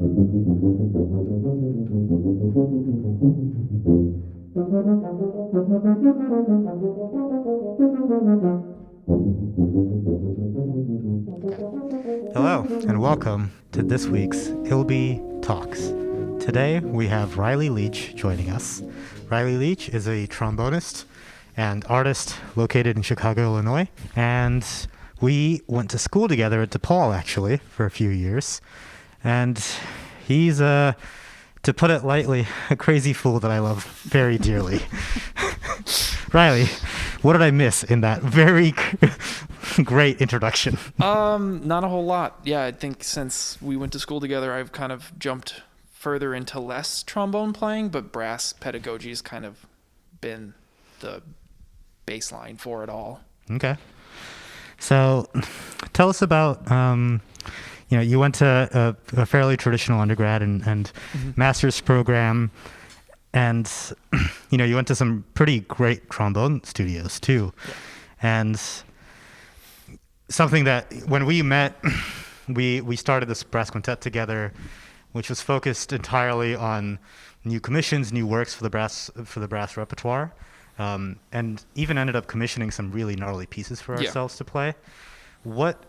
Hello, and welcome to this week's ILBI Talks. Today, we have Riley Leitch joining us. Riley Leitch is a trombonist and artist located in Chicago, Illinois, and we went to school together at DePaul, actually, for a few years. And he's, to put it lightly, a crazy fool that I love very dearly. Riley, what did I miss in that very great introduction? Not a whole lot. Yeah, I think since we went to school together, I've kind of jumped further into less trombone playing, but brass pedagogy has kind of been the baseline for it all. Okay. So tell us about, you went to a fairly traditional undergrad and master's program, and, you went to some pretty great trombone studios too. Yeah. And something that when we met, we started this brass quintet together, which was focused entirely on new commissions, new works for the brass repertoire, and even ended up commissioning some really gnarly pieces for ourselves to play. What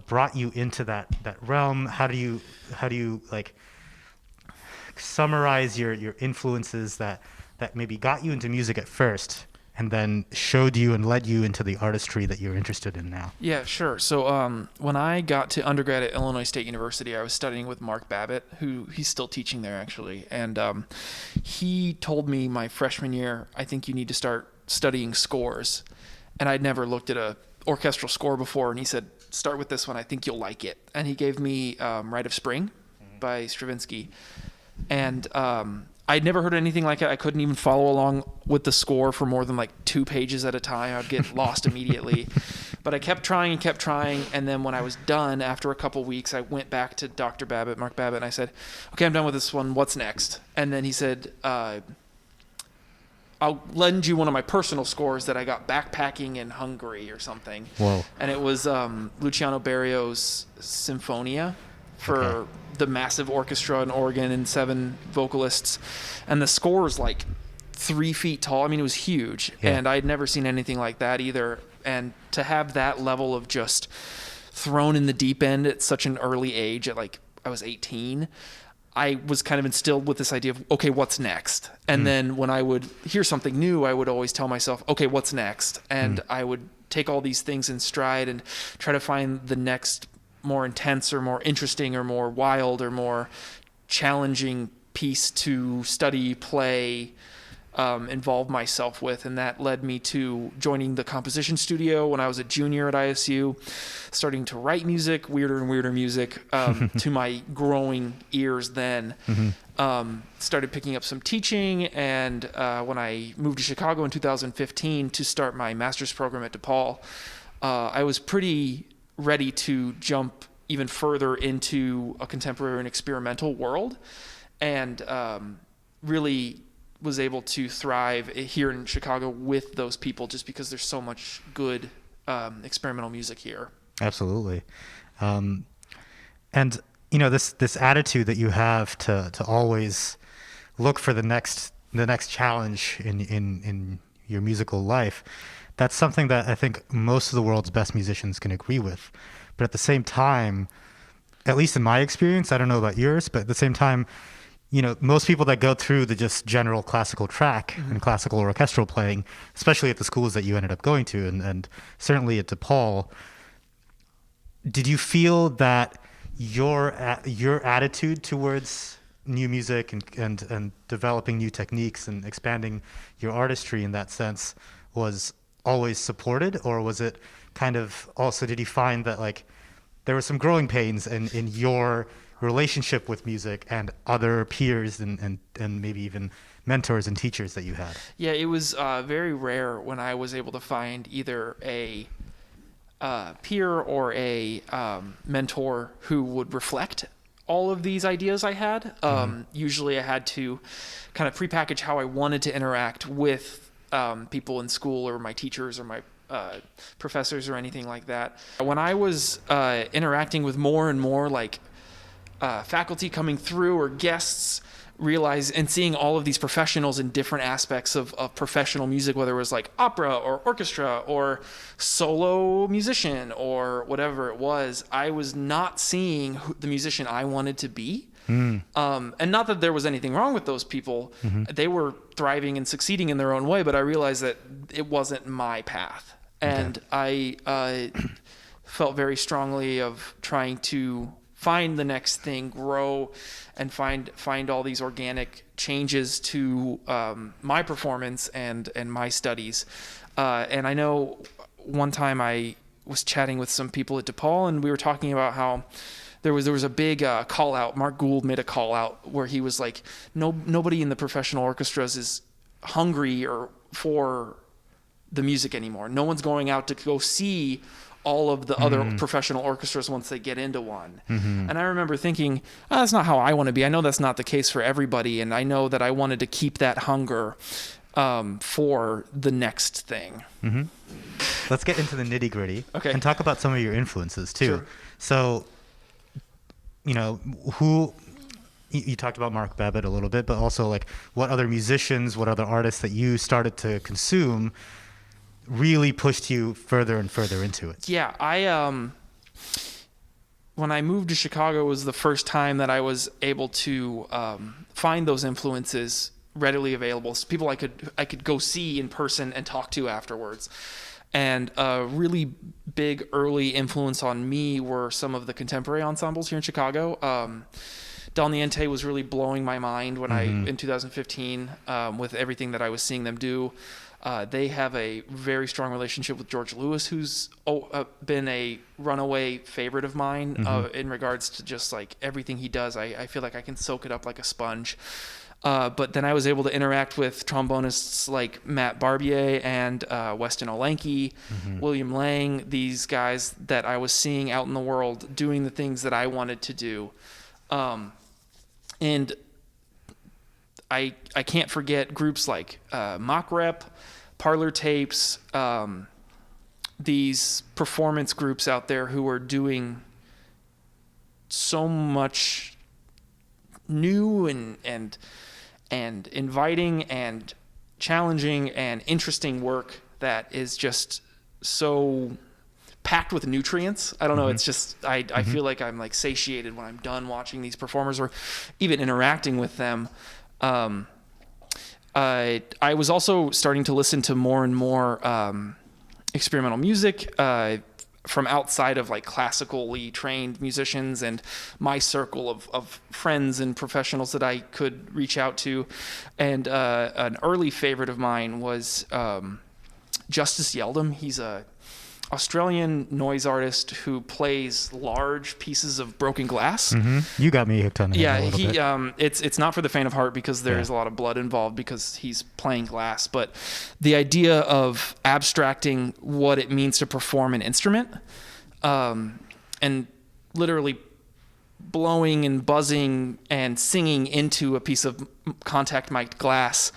brought you into that realm? How do you like summarize your influences that maybe got you into music at first, and then showed you and led you into the artistry that you're interested in now? Yeah, sure. So when I got to undergrad at Illinois State University, I was studying with Mark Babbitt, who he's still teaching there actually. And he told me my freshman year, I think you need to start studying scores. And I'd never looked at a orchestral score before. And he said, start with this one. I think you'll like it. And he gave me Rite of Spring by Stravinsky. And I'd never heard anything like it. I couldn't even follow along with the score for more than like 2 pages at a time. I'd get lost immediately. But I kept trying. And then when I was done, after a couple weeks, I went back to Dr. Babbitt, Mark Babbitt, and I said, okay, I'm done with this one. What's next? And then he said, I'll lend you one of my personal scores that I got backpacking in Hungary or something. Whoa. And it was Luciano Berio's Sinfonia for the massive orchestra and organ and 7 vocalists. And the score was like 3 feet tall. I mean, it was huge. Yeah. And I'd never seen anything like that either. And to have that level of just thrown in the deep end at such an early age, at like I was 18, I was kind of instilled with this idea of, okay, what's next? And then when I would hear something new, I would always tell myself, okay, what's next? And I would take all these things in stride and try to find the next more intense or more interesting or more wild or more challenging piece to study, play, involve myself with. And that led me to joining the composition studio when I was a junior at ISU, starting to write music, weirder and weirder music, to my growing ears then. Started picking up some teaching, and when I moved to Chicago in 2015 to start my master's program at DePaul, I was pretty ready to jump even further into a contemporary and experimental world, and really was able to thrive here in Chicago with those people, just because there's so much good experimental music here. Absolutely. And this attitude that you have to always look for the next challenge in your musical life, that's something that I think most of the world's best musicians can agree with. But at the same time, at least in my experience, I don't know about yours, but at the same time, most people that go through the just general classical track and classical orchestral playing, especially at the schools that you ended up going to, and certainly at DePaul, did you feel that your attitude towards new music and developing new techniques and expanding your artistry in that sense was always supported, or was it kind of also, did you find that like there were some growing pains in your relationship with music and other peers and maybe even mentors and teachers that you had? Yeah, it was very rare when I was able to find either a peer or a mentor who would reflect all of these ideas I had. Usually I had to kind of prepackage how I wanted to interact with people in school or my teachers or my professors or anything like that. When I was interacting with more and more like faculty coming through or guests and seeing all of these professionals in different aspects of professional music, whether it was like opera or orchestra or solo musician or whatever it was, I was not seeing the musician I wanted to be. And not that there was anything wrong with those people. They were thriving and succeeding in their own way, but I realized that it wasn't my path. And I felt very strongly of trying to find the next thing, grow, and find all these organic changes to my performance and my studies. And I know one time I was chatting with some people at DePaul, and we were talking about how there was a big call out. Mark Gould made a call out where he was like, nobody in the professional orchestras is hungry for the music anymore. No one's going out to go see all of the other professional orchestras once they get into one. And I remember thinking, that's not how I want to be. I know that's not the case for everybody. And I know that I wanted to keep that hunger for the next thing. Let's get into the nitty gritty and talk about some of your influences too. Sure. So, you talked about Mark Babbitt a little bit, but also like what other musicians, what other artists that you started to consume really pushed you further and further into it? Yeah, when I moved to Chicago was the first time that I was able to find those influences readily available. So people I could go see in person and talk to afterwards. And a really big early influence on me were some of the contemporary ensembles here in Chicago. Del Niente was really blowing my mind when in 2015 with everything that I was seeing them do. They have a very strong relationship with George Lewis, who's been a runaway favorite of mine in regards to just like everything he does. I feel like I can soak it up like a sponge. But then I was able to interact with trombonists like Matt Barbier and Weston Olenke, William Lang, these guys that I was seeing out in the world doing the things that I wanted to do. And I can't forget groups like Mock Rep, Parlor Tapes, these performance groups out there who are doing so much new and inviting and challenging and interesting work that is just so packed with nutrients. I don't know. It's just, I feel like I'm like satiated when I'm done watching these performers or even interacting with them. I was also starting to listen to more and more experimental music from outside of like classically trained musicians and my circle of friends and professionals that I could reach out to. And an early favorite of mine was Justice Yeldham. He's a Australian noise artist who plays large pieces of broken glass. You got me hooked on him a little bit. It's not for the faint of heart because there's a lot of blood involved because he's playing glass. But the idea of abstracting what it means to perform an instrument, and literally blowing and buzzing and singing into a piece of contact mic'd glass,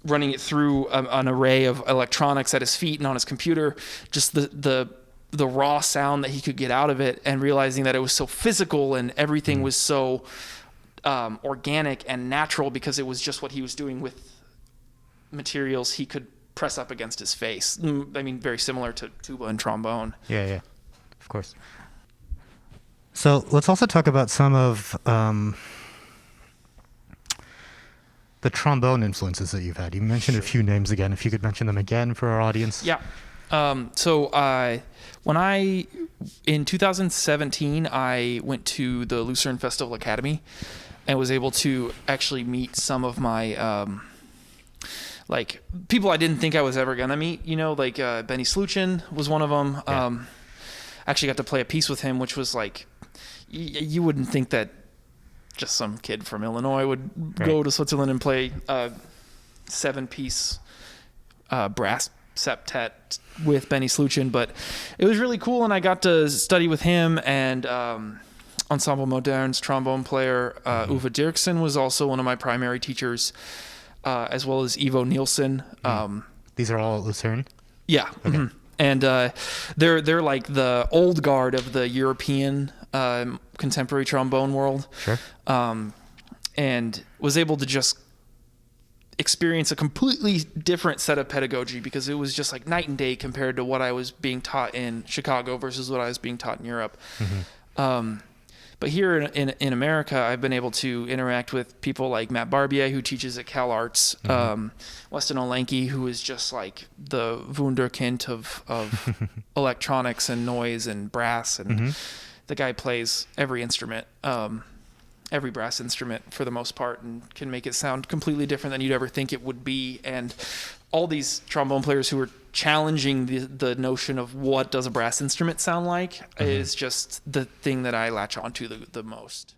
running it through an array of electronics at his feet and on his computer, just the raw sound that he could get out of it, and realizing that it was so physical and everything was so organic and natural because it was just what he was doing with materials he could press up against his face. I mean, very similar to tuba and trombone. Yeah, of course. So let's also talk about some of the trombone influences that you've had. You mentioned a few names again. If you could mention them again for our audience. Yeah. In 2017, I went to the Lucerne Festival Academy and was able to actually meet some of my, like people I didn't think I was ever going to meet, like Benny Sluchin was one of them. Yeah. Actually got to play a piece with him, which was like, you wouldn't think that just some kid from Illinois would go to Switzerland and play a 7-piece brass septet with Benny Sluchin, but it was really cool, and I got to study with him and Ensemble Modern's trombone player Uwe Dirksen was also one of my primary teachers, as well as Ivo Nielsen. These are all at Lucerne? Yeah. Okay. And they're like the old guard of the European contemporary trombone world. Sure. And was able to just experience a completely different set of pedagogy, because it was just like night and day compared to what I was being taught in Chicago versus what I was being taught in Europe. But here in America, I've been able to interact with people like Matt Barbier, who teaches at Cal Arts, Weston Olenke, who is just like the wunderkind of electronics and noise and brass, and the guy plays every instrument, every brass instrument for the most part, and can make it sound completely different than you'd ever think it would be. And all these trombone players who are challenging the notion of what does a brass instrument sound like is just the thing that I latch onto the most.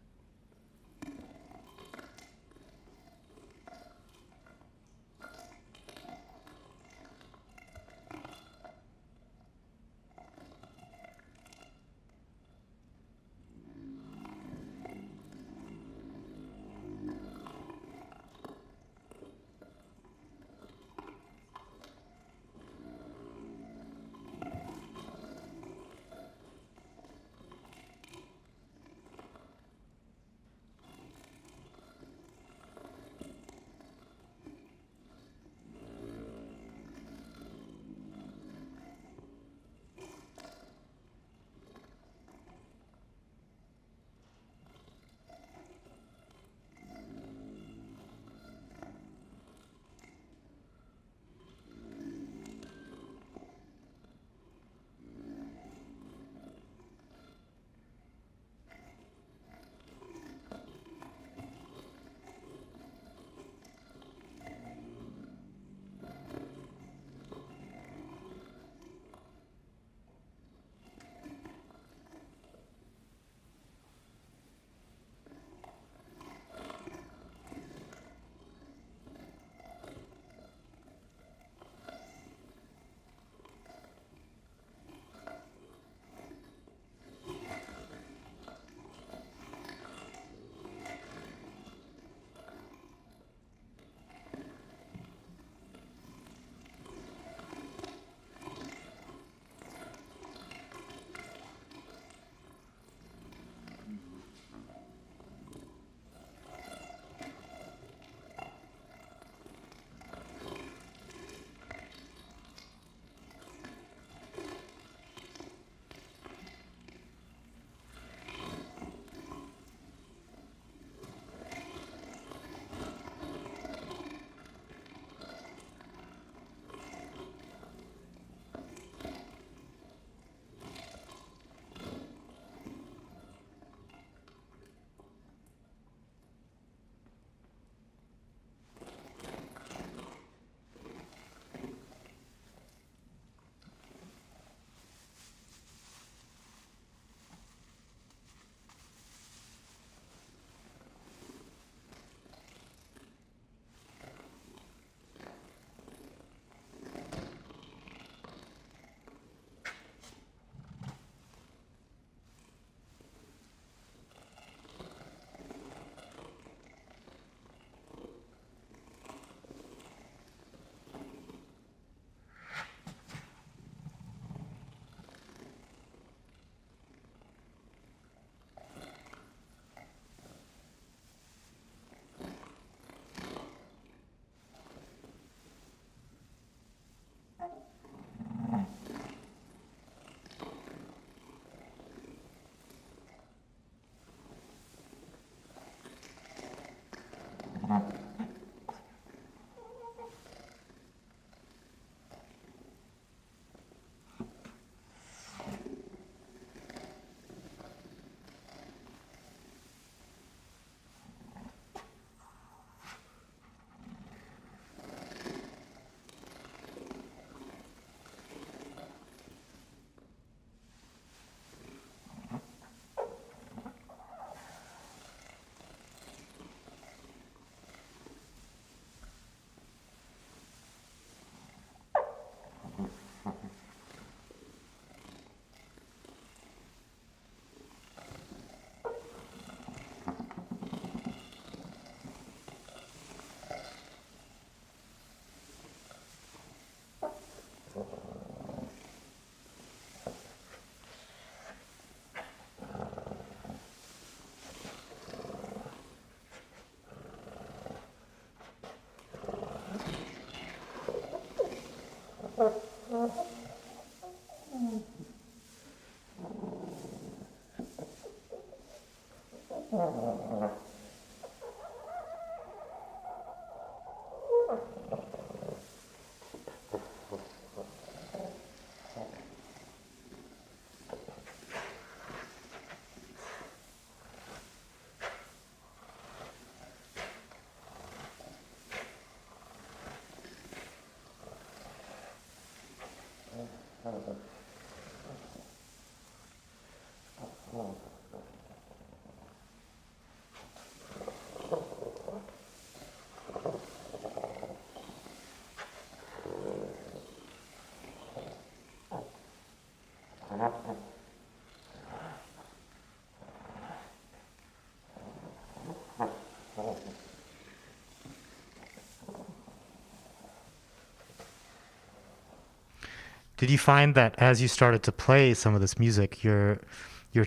Did you find that as you started to play some of this music, your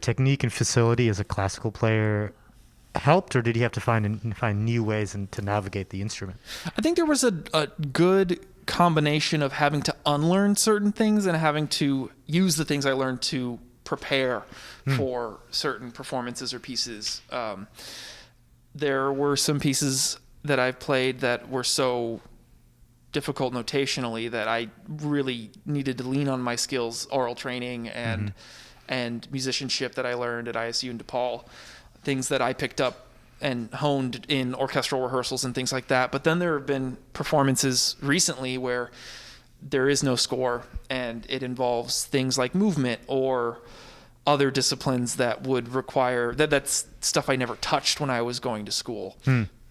technique and facility as a classical player helped, or did you have to find new ways to navigate the instrument? I think there was a good combination of having to unlearn certain things and having to use the things I learned to prepare for certain performances or pieces. There were some pieces that I've played that were so difficult notationally that I really needed to lean on my skills, oral training and musicianship that I learned at ISU and DePaul, things that I picked up and honed in orchestral rehearsals and things like that. But then there have been performances recently where there is no score and it involves things like movement or other disciplines that would require that's stuff I never touched when I was going to school.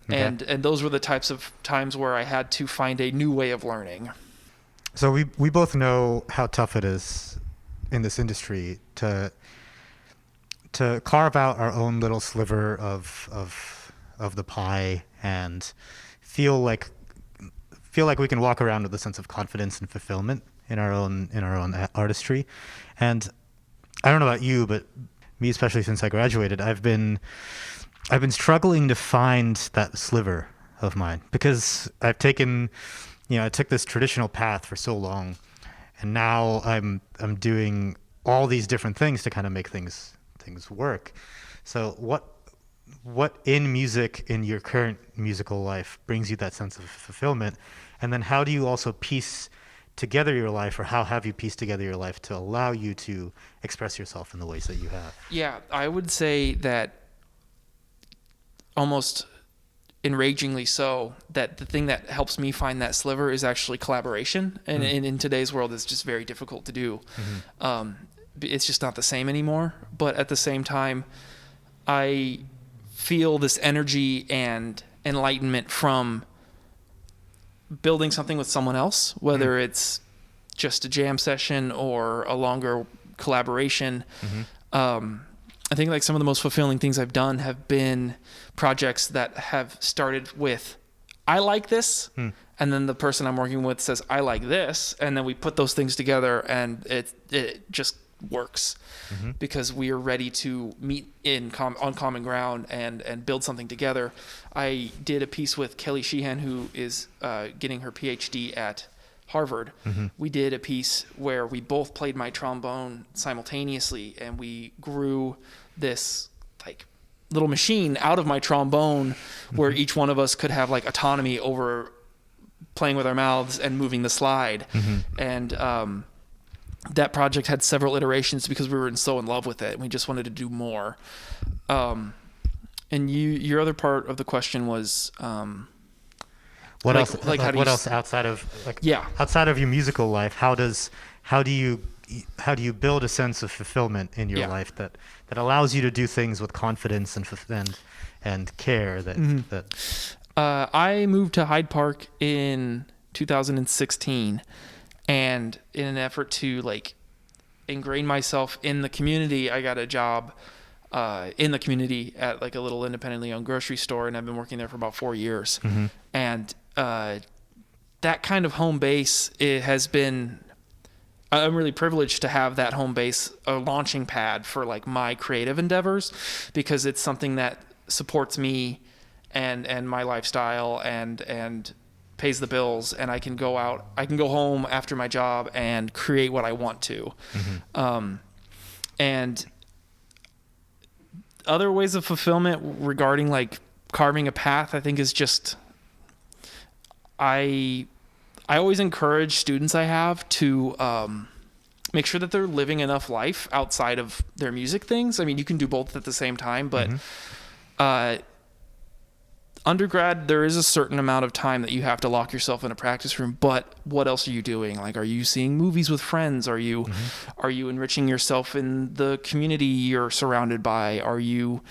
Okay. And those were the types of times where I had to find a new way of learning. So we both know how tough it is in this industry to carve out our own little sliver of the pie and feel like we can walk around with a sense of confidence and fulfillment in our own artistry. And I don't know about you, but me especially, since I graduated, I've been struggling to find that sliver of mine, because I took this traditional path for so long, and now I'm doing all these different things to kind of make things work. So what in music, in your current musical life, brings you that sense of fulfillment? And then how do you also piece together your life, or how have you pieced together your life to allow you to express yourself in the ways that you have? Yeah, I would say that almost enragingly so, that the thing that helps me find that sliver is actually collaboration. And in today's world, it's just very difficult to do. It's just not the same anymore. But at the same time, I feel this energy and enlightenment from building something with someone else, whether it's just a jam session or a longer collaboration. I think like some of the most fulfilling things I've done have been projects that have started with, I like this, and then the person I'm working with says, I like this, and then we put those things together and it just works because we are ready to meet on common ground and build something together. I did a piece with Kelly Sheehan, who is getting her PhD at Harvard. We did a piece where we both played my trombone simultaneously, and we grew this like little machine out of my trombone where each one of us could have like autonomy over playing with our mouths and moving the slide. And that project had several iterations because we were so in love with it and we just wanted to do more. And your other part of the question was what else outside of outside of your musical life, how do you build a sense of fulfillment in your life that allows you to do things with confidence and care I moved to Hyde Park in 2016, and in an effort to like ingrain myself in the community, I got a job in the community at like a little independently owned grocery store, and I've been working there for about 4 years. And that kind of home base, it has been, I'm really privileged to have that home base, a launching pad for like my creative endeavors, because it's something that supports me and my lifestyle and pays the bills, and I can go home after my job and create what I want to. And other ways of fulfillment regarding like carving a path, I think is just, I always encourage students I have to make sure that they're living enough life outside of their music things. I mean, you can do both at the same time, but undergrad, there is a certain amount of time that you have to lock yourself in a practice room, but what else are you doing? Like, are you seeing movies with friends? Are you enriching yourself in the community you're surrounded by? Are you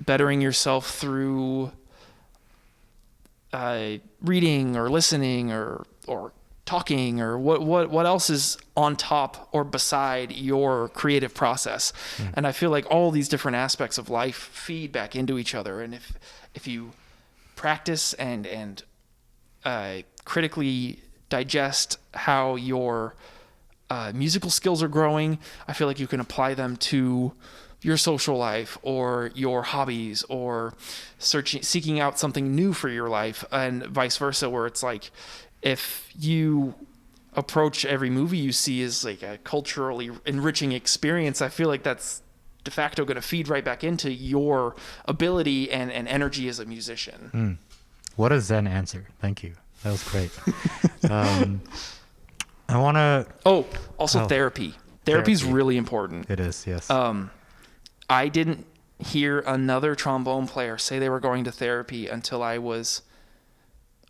bettering yourself through reading or listening or talking, or what else is on top or beside your creative process? And I feel like all these different aspects of life feed back into each other, and if you practice and critically digest how your musical skills are growing, I feel like you can apply them to your social life or your hobbies, or seeking out something new for your life, and vice versa, where it's like, if you approach every movie you see as like a culturally enriching experience, I feel like that's de facto going to feed right back into your ability and energy as a musician. What a Zen answer. Thank you. That was great. I want to... Therapy. Therapy's really important. It is, yes. I didn't hear another trombone player say they were going to therapy until I was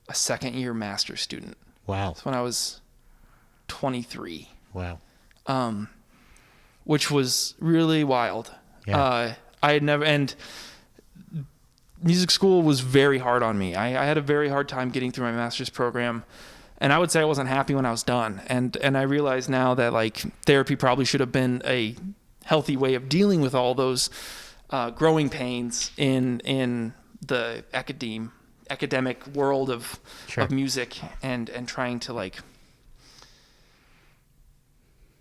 a second-year master's student. Wow. That's when I was 23. Wow. Which was really wild. Yeah. I had never... And music school was very hard on me. I had a very hard time getting through my master's program, and I would say I wasn't happy when I was done. And I realize now that like therapy probably should have been a healthy way of dealing with all those growing pains in the academic world of music, and trying to like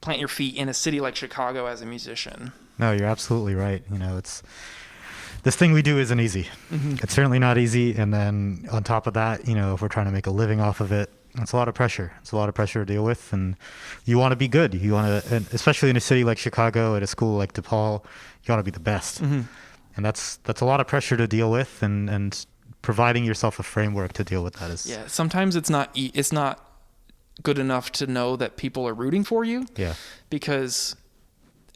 plant your feet in a city like Chicago as a musician. No, you're absolutely right. You know, this thing we do isn't easy. It's certainly not easy. And then on top of that, you know, if we're trying to make a living off of it, it's a lot of pressure. It's a lot of pressure to deal with. And you want to be good. You want to, and especially in a city like Chicago, at a school like DePaul, you want to be the best. And that's a lot of pressure to deal with. And providing yourself a framework to deal with that is... Yeah, sometimes it's not good enough to know that people are rooting for you. Yeah. Because,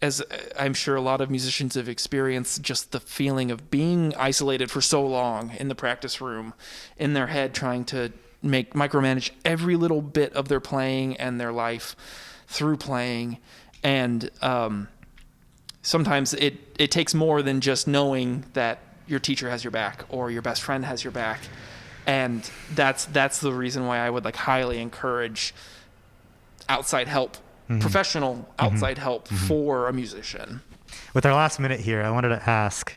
as I'm sure a lot of musicians have experienced, just the feeling of being isolated for so long in the practice room, in their head, trying to micromanage every little bit of their playing and their life through playing. And sometimes it takes more than just knowing that your teacher has your back or your best friend has your back. And that's the reason why I would like highly encourage outside help, professional outside help for a musician. With our last minute here, I wanted to ask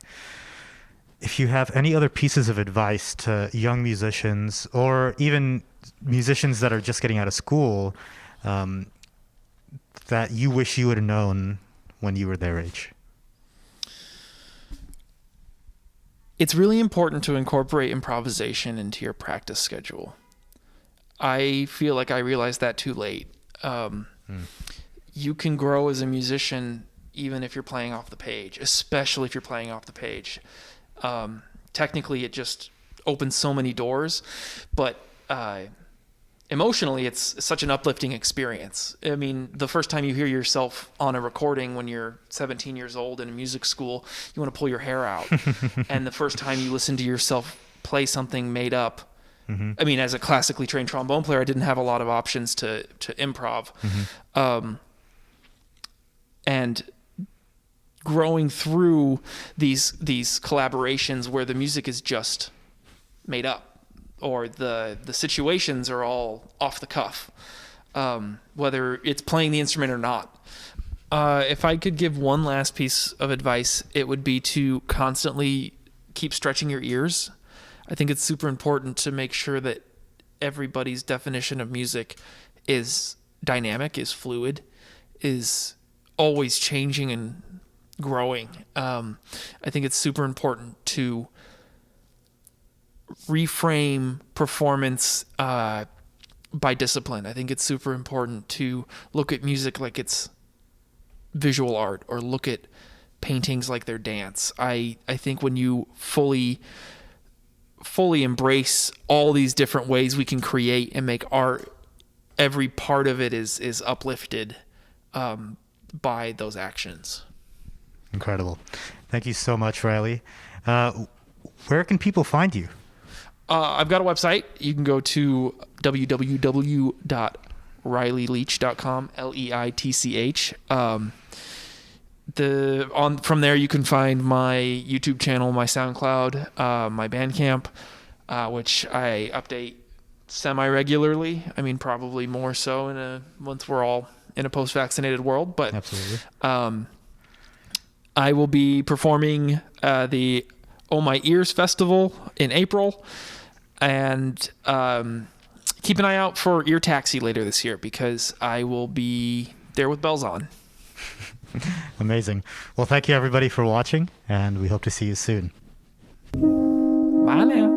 if you have any other pieces of advice to young musicians, or even musicians that are just getting out of school, that you wish you would have known when you were their age. It's really important to incorporate improvisation into your practice schedule. I feel like I realized that too late. You can grow as a musician even if you're playing off the page, especially if you're playing off the page. Technically, it just opens so many doors, but emotionally, it's such an uplifting experience. I mean, the first time you hear yourself on a recording when you're 17 years old in a music school, you want to pull your hair out. And the first time you listen to yourself play something made up, I mean, as a classically trained trombone player, I didn't have a lot of options to improv. And growing through these collaborations where the music is just made up, or the situations are all off the cuff, whether it's playing the instrument or not. If I could give one last piece of advice, it would be to constantly keep stretching your ears. I think it's super important to make sure that everybody's definition of music is dynamic, is fluid, is always changing and growing. I think it's super important to reframe performance by discipline. I think it's super important to look at music like it's visual art, or look at paintings like their dance. I think when you fully embrace all these different ways we can create and make art, every part of it is uplifted by those actions. Incredible. Thank you so much, Riley. Where can people find you? I've got a website. You can go to www.rileyleitch.com, Leitch. From there you can find my YouTube channel, my SoundCloud, my Bandcamp, which I update semi-regularly. I mean, probably more so once we're all in a post-vaccinated world. But Absolutely. I will be performing the Oh My Ears Festival in April, and keep an eye out for Ear Taxi later this year, because I will be there with bells on. Amazing. Well, thank you everybody for watching, and we hope to see you soon. Bye now.